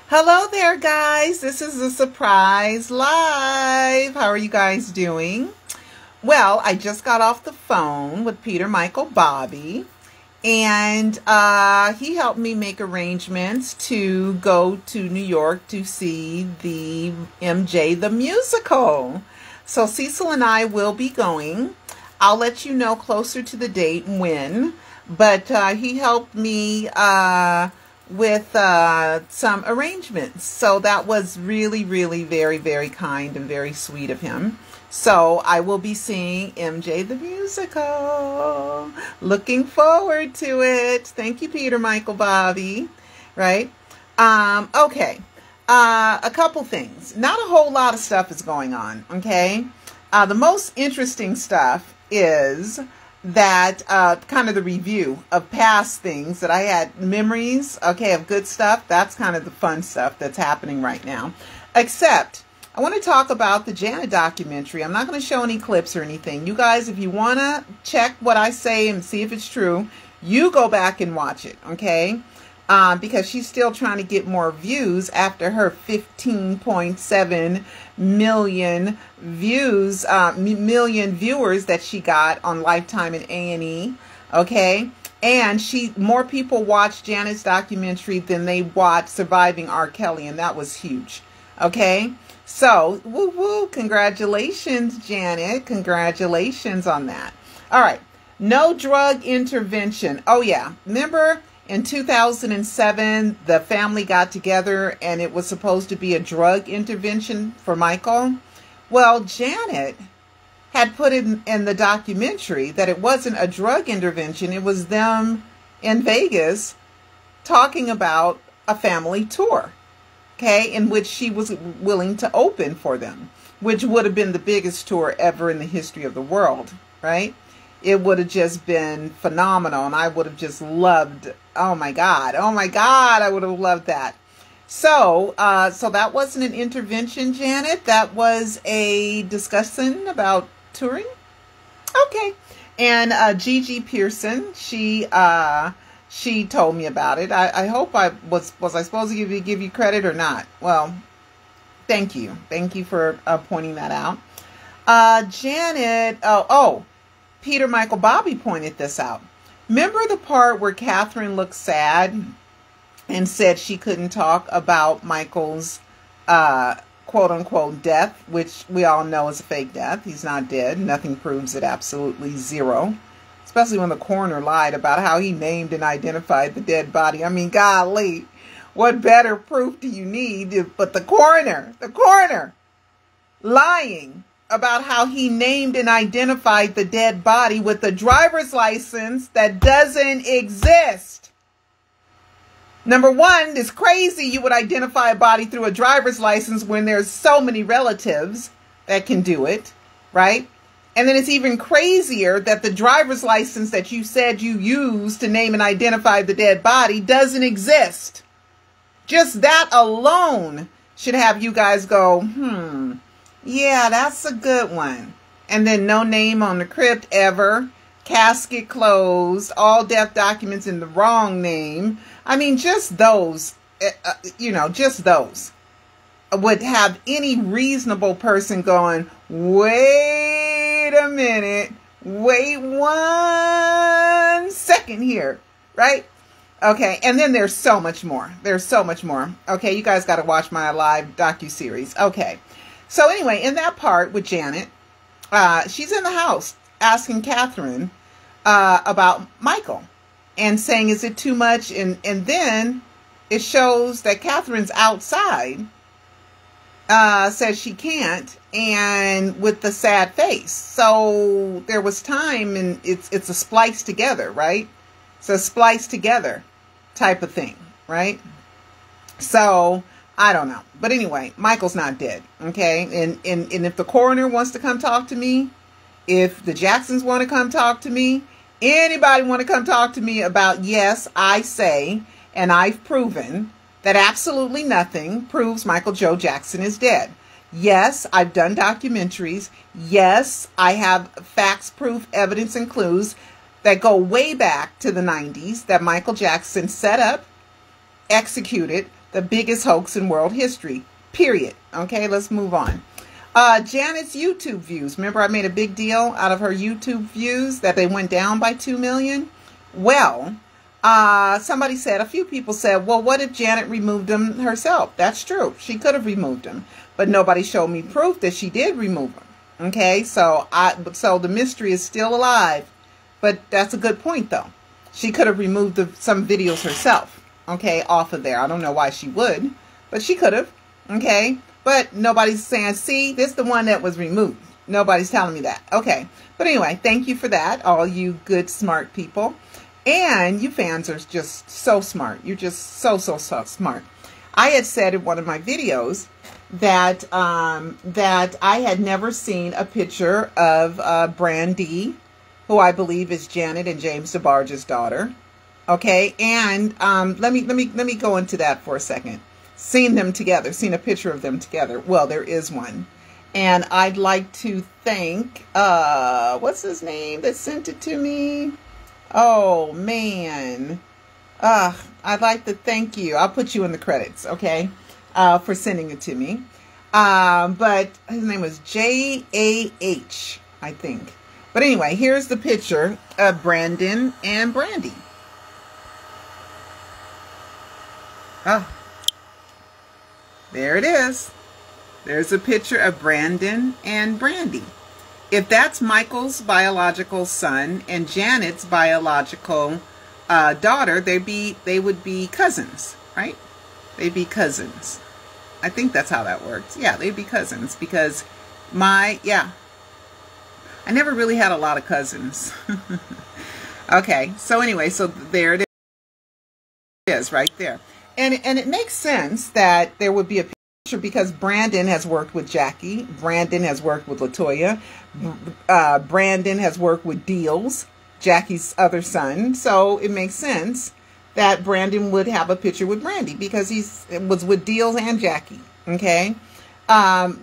Hello there, guys. This is a surprise live. How are you guys doing? Well, I just got off the phone with Peter Michael Bobby, and he helped me make arrangements to go to New York to see the MJ the musical. So Cecil and I will be going. I'll let you know closer to the date when, but he helped me with some arrangements. So that was really, really very, very kind and very sweet of him. So I will be seeing MJ the musical. Looking forward to it. Thank you, Peter Michael Bobby. Right? Okay. A couple things. Not a whole lot of stuff is going on. Okay. The most interesting stuff is that kind of the review of past things that I had memories, okay, of good stuff. That's kind of the fun stuff that's happening right now. Except I want to talk about the Janet documentary. I'm not going to show any clips or anything. You guys, if you want to check what I say and see if it's true, you go back and watch it, okay? Because she's still trying to get more views after her 15.7 million views, million viewers that she got on Lifetime and A&E, okay? And more people watched Janet's documentary than they watched Surviving R. Kelly, and that was huge, okay? So, woo woo, congratulations, Janet. Congratulations on that. All right, no drug intervention. Oh yeah, remember in 2007, the family got together and it was supposed to be a drug intervention for Michael. Well, Janet had put in the documentary that it wasn't a drug intervention. It was them in Vegas talking about a family tour, okay, in which she was willing to open for them, which would have been the biggest tour ever in the history of the world, right? It would have just been phenomenal, and I would have just loved, oh my God, I would have loved that. So, so that wasn't an intervention, Janet. That was a discussion about touring. Okay. And Gigi Pearson, she told me about it. I hope was I supposed to give you credit or not? Well, thank you. Thank you for pointing that out. Janet, Peter Michael Bobby pointed this out. Remember the part where Katherine looked sad and said she couldn't talk about Michael's quote unquote death, which we all know is a fake death. He's not dead. Nothing proves it. Absolutely zero. Especially when the coroner lied about how he named and identified the dead body. I mean, golly, what better proof do you need? But the coroner lying about how he named and identified the dead body with a driver's license that doesn't exist. Number one, it's crazy you would identify a body through a driver's license when there's so many relatives that can do it, right? And then it's even crazier that the driver's license that you said you used to name and identify the dead body doesn't exist. Just that alone should have you guys go, yeah, that's a good one. And then no name on the crypt ever. Casket closed. All death documents in the wrong name. I mean, just those, just those would have any reasonable person going, wait a minute. Wait 1 second here. Right? Okay. And then there's so much more. There's so much more. Okay. You guys got to watch my live docuseries. Okay. So anyway, in that part with Janet, she's in the house asking Katherine about Michael and saying, is it too much? And then it shows that Katherine's outside, says she can't, and with the sad face. So there was time, and it's a splice together, right? It's a splice together type of thing, right? So I don't know. But anyway, Michael's not dead. Okay. And if the coroner wants to come talk to me, if the Jacksons want to come talk to me, anybody want to come talk to me about, yes, I say, and I've proven that absolutely nothing proves Michael Joe Jackson is dead. Yes, I've done documentaries. Yes, I have facts, proof, evidence, and clues that go way back to the 90s that Michael Jackson set up, executed, The biggest hoax in world history, period. Okay, let's move on. Janet's YouTube views. Remember I made a big deal out of her YouTube views that they went down by 2 million? Well, somebody said, a few people said, well, what if Janet removed them herself? That's true. She could have removed them, but nobody showed me proof that she did remove them. Okay, so the mystery is still alive, but that's a good point though. She could have removed some videos herself, okay, off of there. I don't know why she would, but she could have, okay, but nobody's saying, see, this is the one that was removed. Nobody's telling me that. Okay, but anyway, thank you for that, all you good, smart people. And you fans are just so smart. You're just so smart. I had said in one of my videos that that I had never seen a picture of Brandy, who I believe is Janet and James DeBarge's daughter. Okay, and let me go into that for a second. Seen them together, seen a picture of them together. Well, there is one. And I'd like to thank what's his name that sent it to me? Oh man. I'd like to thank you. I'll put you in the credits, okay? For sending it to me. But his name was J-A-H, I think. But anyway, here's the picture of Brandon and Brandy. There it is. There's a picture of Brandon and Brandy. If that's Michael's biological son and Janet's biological daughter, they would be cousins, right? They'd be cousins. I think that's how that works. Yeah, they'd be cousins because I never really had a lot of cousins. Okay, so anyway, so there it is right there. And it makes sense that there would be a picture because Brandon has worked with Jackie. Brandon has worked with Latoya. Brandon has worked with Deals, Jackie's other son. So it makes sense that Brandon would have a picture with Brandy because he was with Deals and Jackie. Okay. Brandon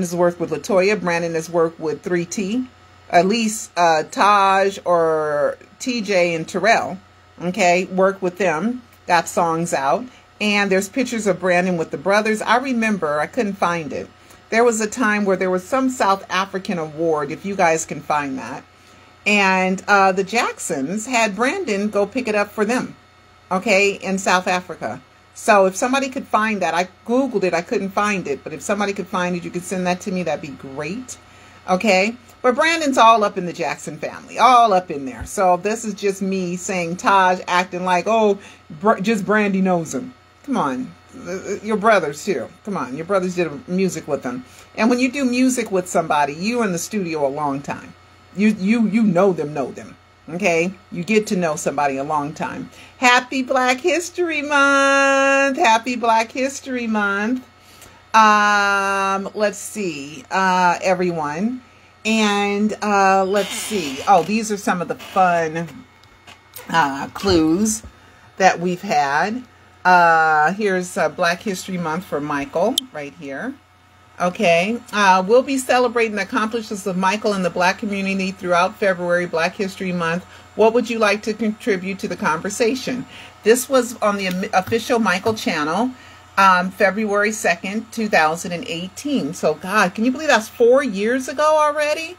has worked with Latoya. Brandon has worked with 3T. At least Taj or TJ and Terrell. Okay. Work with them. Got songs out. And there's pictures of Brandon with the brothers. I remember, I couldn't find it. There was a time where there was some South African award, if you guys can find that. And the Jacksons had Brandon go pick it up for them, okay, in South Africa. So if somebody could find that, I Googled it, I couldn't find it. But if somebody could find it, you could send that to me, that'd be great, okay. But Brandon's all up in the Jackson family, all up in there. So this is just me saying Taj acting like, oh, just Brandy knows him. Come on, your brothers too. Come on, your brothers did music with them. And when you do music with somebody, you're in the studio a long time. You know them. Okay, you get to know somebody a long time. Happy Black History Month. Happy Black History Month. Let's see, everyone. And let's see. Oh, these are some of the fun clues that we've had. Here's Black History Month for Michael right here. Okay, we'll be celebrating the accomplishments of Michael in the Black community throughout February, Black History Month. What would you like to contribute to the conversation? This was on the official Michael channel, February 2nd, 2018. So, God, can you believe that's 4 years ago already?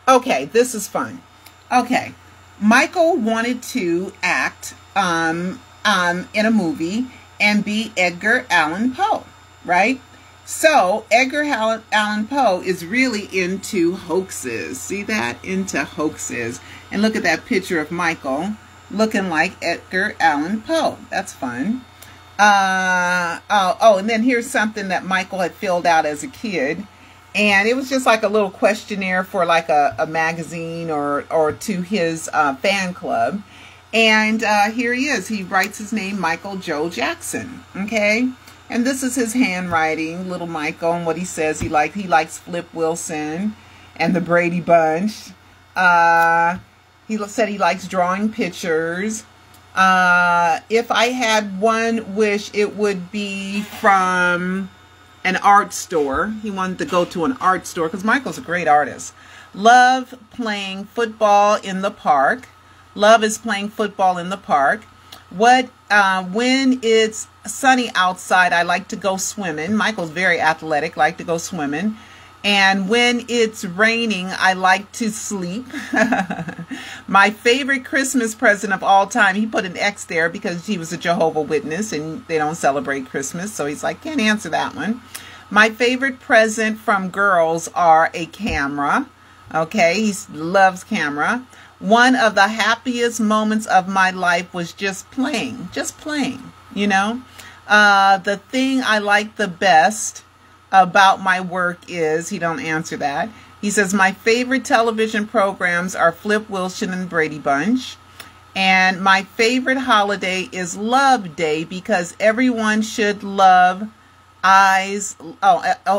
Okay, this is fun. Okay, Michael wanted to act in a movie and be Edgar Allan Poe, right? So Edgar Allan Poe is really into hoaxes. See that? Into hoaxes. And look at that picture of Michael looking like Edgar Allan Poe. That's fun. And then here's something that Michael had filled out as a kid. And it was just like a little questionnaire for like a magazine or to his fan club. And here he is. He writes his name, Michael Joe Jackson. Okay. And this is his handwriting, little Michael, and what he says he likes Flip Wilson and the Brady Bunch. He said he likes drawing pictures. If I had one wish, it would be from an art store. He wanted to go to an art store because Michael's a great artist. Love playing football in the park. Love is playing football in the park. When it's sunny outside, I like to go swimming. Michael's very athletic, like to go swimming. And when it's raining, I like to sleep. My favorite Christmas present of all time, he put an X there because he was a Jehovah's Witness and they don't celebrate Christmas. So he's like, can't answer that one. My favorite present from girls are a camera. Okay, he loves camera. One of the happiest moments of my life was just playing, you know. The thing I like the best about my work is, he don't answer that. He says, my favorite television programs are Flip Wilson and Brady Bunch. And my favorite holiday is Love Day because everyone should love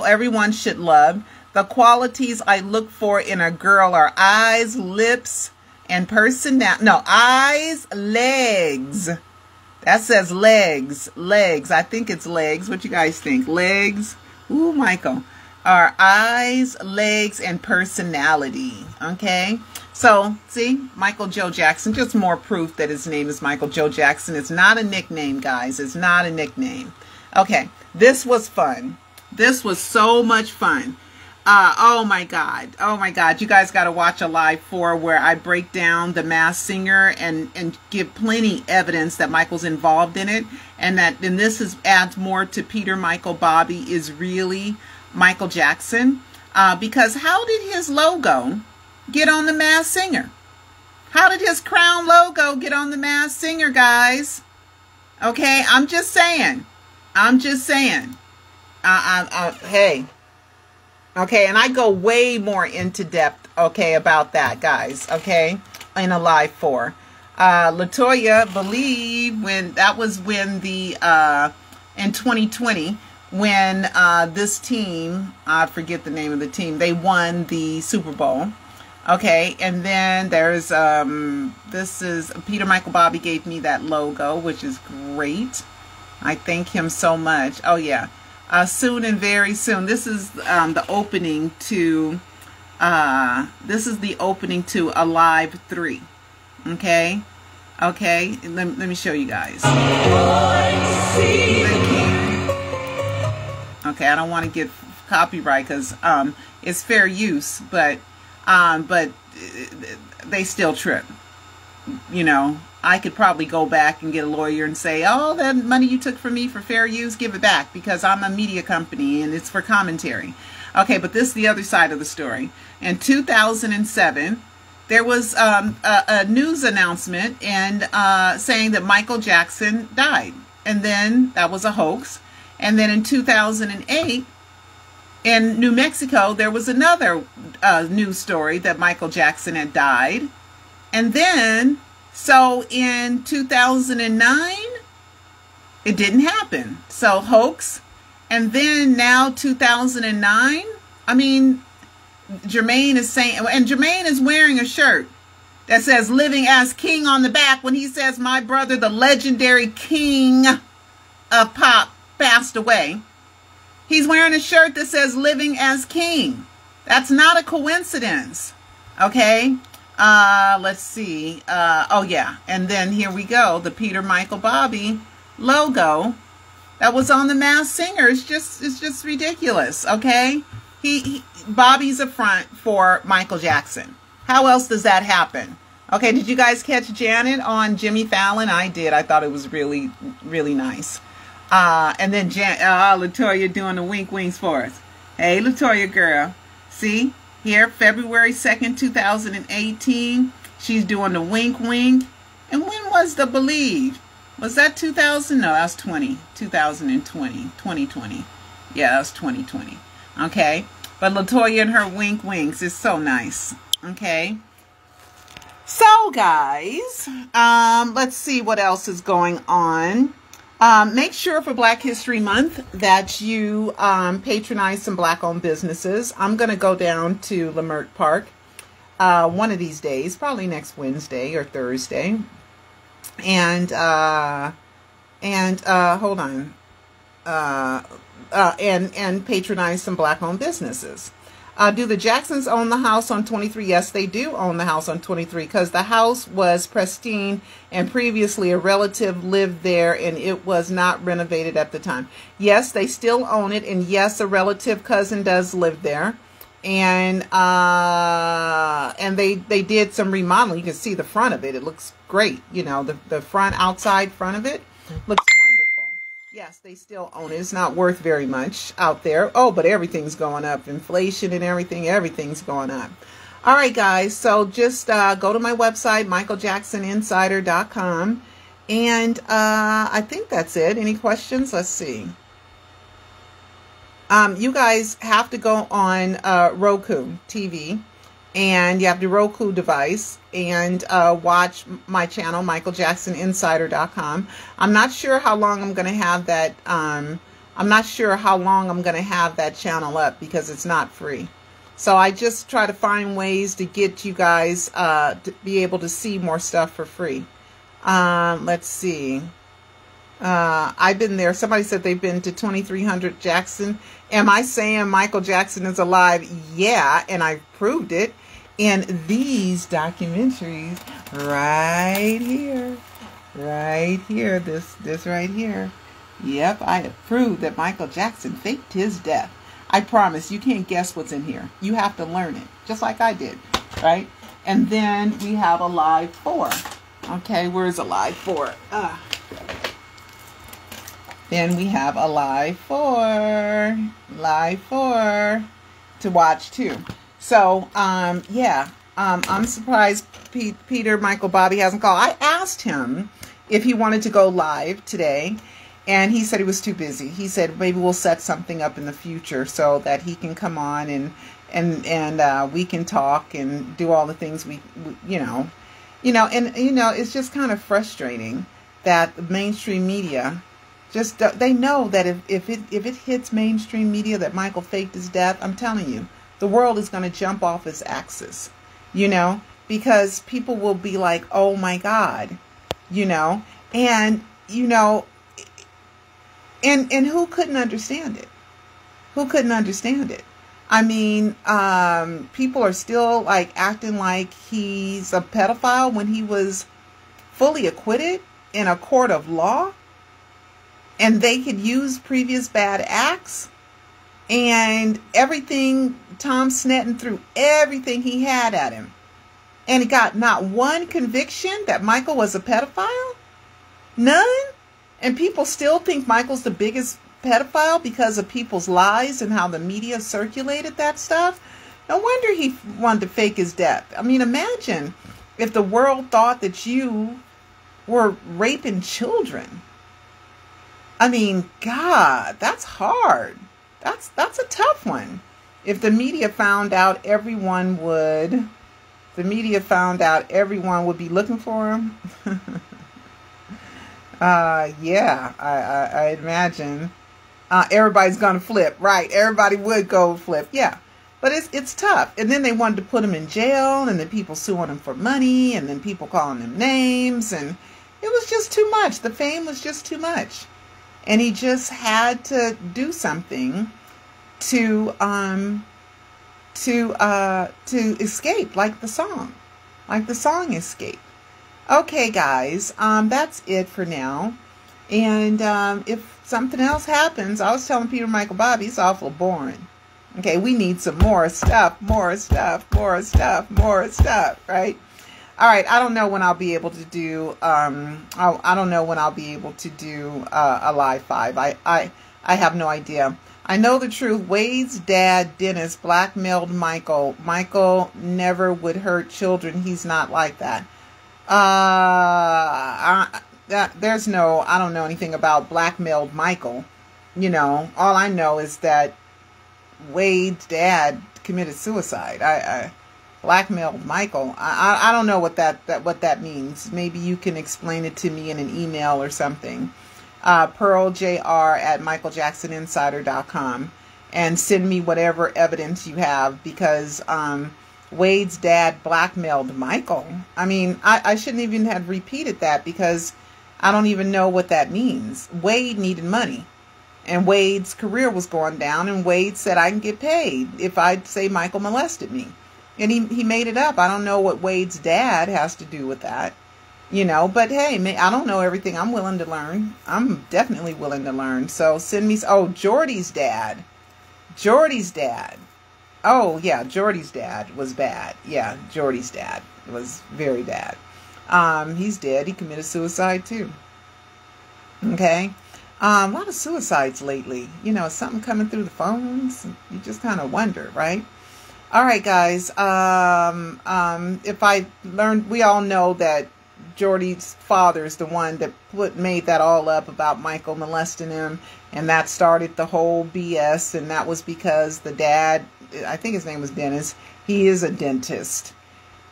everyone should love. The qualities I look for in a girl are eyes, lips, and personality. No, eyes, legs. That says legs. Legs. I think it's legs. What you guys think? Legs. Ooh, Michael. Our eyes, legs, and personality. Okay. So, see, Michael Joe Jackson. Just more proof that his name is Michael Joe Jackson. It's not a nickname, guys. It's not a nickname. Okay. This was fun. This was so much fun. Oh my God. Oh my God. You guys got to watch a live 4 where I break down The Masked Singer and give plenty evidence that Michael's involved in it. And this adds more to Peter Michael Bobby is really Michael Jackson. Because how did his logo get on The Masked Singer? How did his crown logo get on The Masked Singer, guys? Okay, I'm just saying. Hey. Okay, and I go way more into depth, okay, about that, guys, okay, in a live 4. Latoya believed in 2020, when this team, I forget the name of the team, they won the Super Bowl. Okay, and then there's, this is, Peter Michael Bobby gave me that logo, which is great. I thank him so much. Oh, yeah. Soon and very soon. This is the opening to, Alive 3. Okay? Okay, let me show you guys. Okay, I don't want to get copyright because it's fair use, but they still trip. You know, I could probably go back and get a lawyer and say, oh, that money you took from me for fair use, give it back because I'm a media company and it's for commentary. Okay, but this is the other side of the story. In 2007, there was a news announcement and saying that Michael Jackson died. And then that was a hoax. And then in 2008, in New Mexico, there was another news story that Michael Jackson had died. And then, so in 2009, it didn't happen. So hoax. And then now 2009, I mean, Jermaine is saying, and Jermaine is wearing a shirt that says living as king on the back when he says my brother, the legendary king of pop, passed away. He's wearing a shirt that says living as king. That's not a coincidence. Okay. Let's see. Oh yeah. And then here we go. The Peter Michael Bobby logo that was on The Masked Singer. It's just ridiculous. Okay. Bobby's a front for Michael Jackson. How else does that happen? Okay. Did you guys catch Janet on Jimmy Fallon? I did. I thought it was really, really nice. And then Latoya doing the wink winks for us. Hey, Latoya girl. See? Here, February 2nd, 2018, she's doing the wink wink. And when was the believe? Was that 2000? No, that was 2020. Yeah, that was 2020. Okay. But Latoya and her wink winks is so nice. Okay. So, guys, let's see what else is going on. Make sure for Black History Month that you patronize some Black-owned businesses. I'm going to go down to Leimert Park one of these days, probably next Wednesday or Thursday, and hold on, and patronize some Black-owned businesses. Do the Jacksons own the house on 23? Yes, they do own the house on 23 because the house was pristine and previously a relative lived there and it was not renovated at the time. Yes, they still own it, and yes, a relative cousin does live there. And they did some remodeling. You can see the front of it. It looks great. You know, the front, outside front of it looks wonderful. Yes, they still own it. It's not worth very much out there. Oh, but everything's going up. Inflation and everything's going up. All right, guys. So just go to my website, michaeljacksoninsider.com. And I think that's it. Any questions? Let's see. You guys have to go on Roku TV, and you have the Roku device, and watch my channel, michaeljacksoninsider.com. I'm not sure how long I'm going to have that. I'm not sure how long I'm going to have that channel up because it's not free. So I just try to find ways to get you guys to be able to see more stuff for free. Let's see. I've been there. Somebody said they've been to 2300 Jackson. Am I saying Michael Jackson is alive? Yeah, and I've proved it in these documentaries right here. Right here. This right here. Yep, I have proved that Michael Jackson faked his death. I promise you can't guess what's in here. You have to learn it, just like I did, right? And then we have Alive 4. Okay, where's Alive 4? Then we have Alive 4. Live 4 to watch too. So, yeah, I'm surprised Peter Michael Bobby hasn't called. I asked him if he wanted to go live today, and he said he was too busy. He said maybe we'll set something up in the future so that he can come on and we can talk and do all the things we it's just kind of frustrating that the mainstream media just they know that if it hits mainstream media that Michael faked his death, I'm telling you, the world is going to jump off its axis, because people will be like, oh my God, and and who couldn't understand it? Who couldn't understand it? I mean, people are still like acting like he's a pedophile when he was fully acquitted in a court of law, and they could use previous bad acts and everything. Tom Snetton threw everything he had at him, and he got not one conviction that Michael was a pedophile. None. And people still think Michael's the biggest pedophile because of people's lies and how the media circulated that stuff. No wonder he wanted to fake his death. I mean, imagine if the world thought that you were raping children. I mean, God, that's hard. That's a tough one. If the media found out, everyone would be looking for him. Yeah, I imagine. Everybody's going to flip. Right. Everybody would go flip. Yeah. But it's tough. And then they wanted to put him in jail, and then people suing him for money, and then people calling him names, and it was just too much. The fame was just too much. And he just had to do something to escape, like the song Escape. Okay, guys, that's it for now. And if something else happens, I was telling Peter Michael Bobby, it's awful boring. Okay, we need some more stuff, right? All right, I don't know when I'll be able to do, I don't know when I'll be able to do a live 5. I have no idea. I know the truth. Wade's dad, Dennis, blackmailed Michael. Michael never would hurt children. He's not like that. I don't know anything about blackmailed Michael. All I know is that Wade's dad committed suicide. I blackmailed Michael. I don't know what that means. Maybe you can explain it to me in an email or something. PearlJR@michaeljacksoninsider.com, and send me whatever evidence you have, because Wade's dad blackmailed Michael. I mean, I shouldn't even have repeated that, because I don't even know what that means. Wade needed money. And Wade's career was going down, and Wade said, I can get paid if I say Michael molested me. And he made it up. I don't know what Wade's dad has to do with that, you know, but hey, I don't know everything. I'm willing to learn. I'm definitely willing to learn. So send me, oh, Jordy's dad. Jordy's dad. Oh, yeah, Jordy's dad was bad. Yeah, Jordy's dad was very bad. He's dead. He committed suicide too. Okay. A lot of suicides lately. You know, something coming through the phones. You just kind of wonder, right? All right, guys. If I learned, we all know that Jordy's father is the one that made that all up about Michael molesting him, and that started the whole BS. And that was because the dad, I think his name was Dennis, he is a dentist,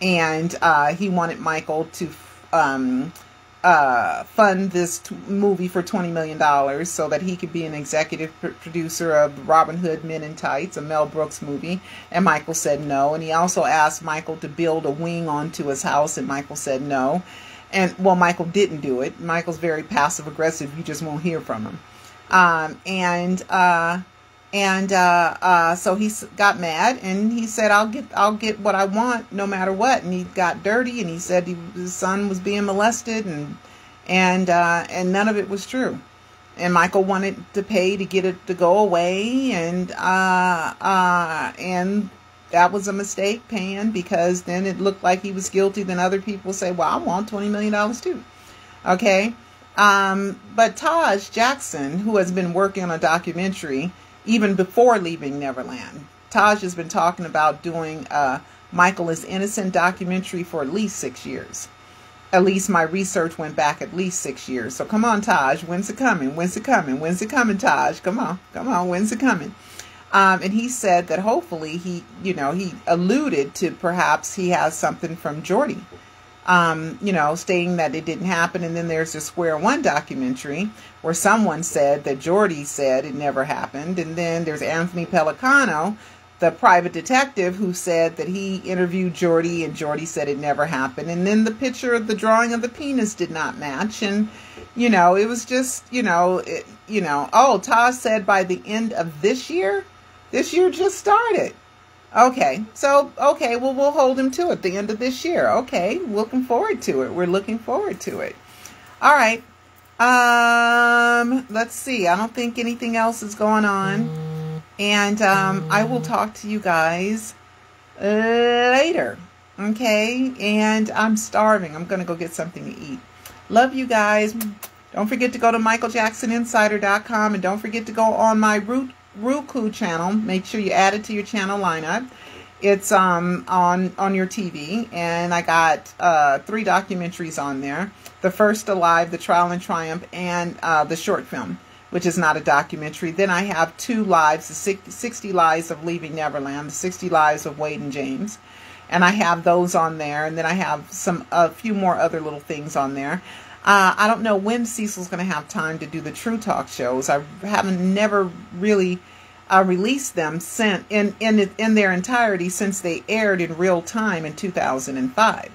and he wanted Michael to fund this movie for $20 million so that he could be an executive producer of Robin Hood Men in Tights, a Mel Brooks movie. And Michael said no. And he also asked Michael to build a wing onto his house, and Michael said no. And, well, Michael didn't do it. Michael's very passive aggressive. You just won't hear from him. So he got mad, and he said, I'll get what I want no matter what. And he got dirty, and he said his son was being molested, and none of it was true. And Michael wanted to pay to get it to go away, and that was a mistake, paying, because then it looked like he was guilty. Then other people say, well, I want $20 million too. Okay. But Taj Jackson, who has been working on a documentary even before leaving Neverland, Taj has been talking about doing Michael is Innocent documentary for at least 6 years. At least my research went back at least 6 years. So come on, Taj, when's it coming? When's it coming? When's it coming, Taj? Come on, when's it coming? And he said that hopefully he alluded to perhaps he has something from Jordy, stating that it didn't happen. And then there's the Square One documentary where someone said that Jordy said it never happened. And then there's Anthony Pellicano, the private detective, who said that he interviewed Jordy and Jordy said it never happened. And then the picture of the drawing of the penis did not match. And, it was just, oh, Taj said by the end of this year just started. Okay, so, well, we'll hold him to it, the end of this year. Okay, looking forward to it. We're looking forward to it. All right. Let's see. I don't think anything else is going on. And I will talk to you guys later. Okay, and I'm starving. I'm going to go get something to eat. Love you guys. Don't forget to go to michaeljacksoninsider.com, and don't forget to go on my Roku channel. Make sure you add it to your channel lineup. It's on your TV, and I got 3 documentaries on there. The First Alive, The Trial and Triumph, and the short film, which is not a documentary. Then I have 2 lives, the 60 Lives of Leaving Neverland, the 60 Lives of Wade and James. And I have those on there. And then I have a few more other little things on there. I don't know when Cecil's going to have time to do the True Talk shows. I never really released them in their entirety since they aired in real time in 2005.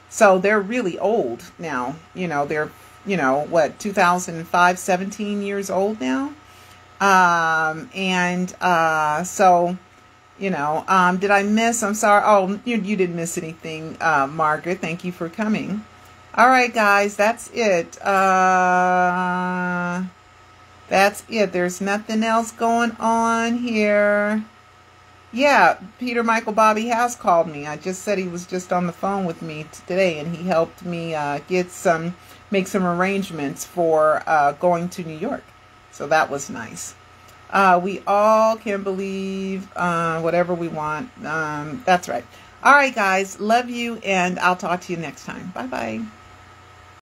So they're really old now. They're, 2005, 17 years old now. So, did I miss? I'm sorry. Oh, you didn't miss anything, Margaret. Thank you for coming. All right, guys, that's it. That's it. There's nothing else going on here. Yeah, Peter Michael Bobby has called me. I just said he was just on the phone with me today, and he helped me make some arrangements for going to New York. So that was nice. We all can believe whatever we want. That's right. All right, guys. Love you, and I'll talk to you next time. Bye-bye.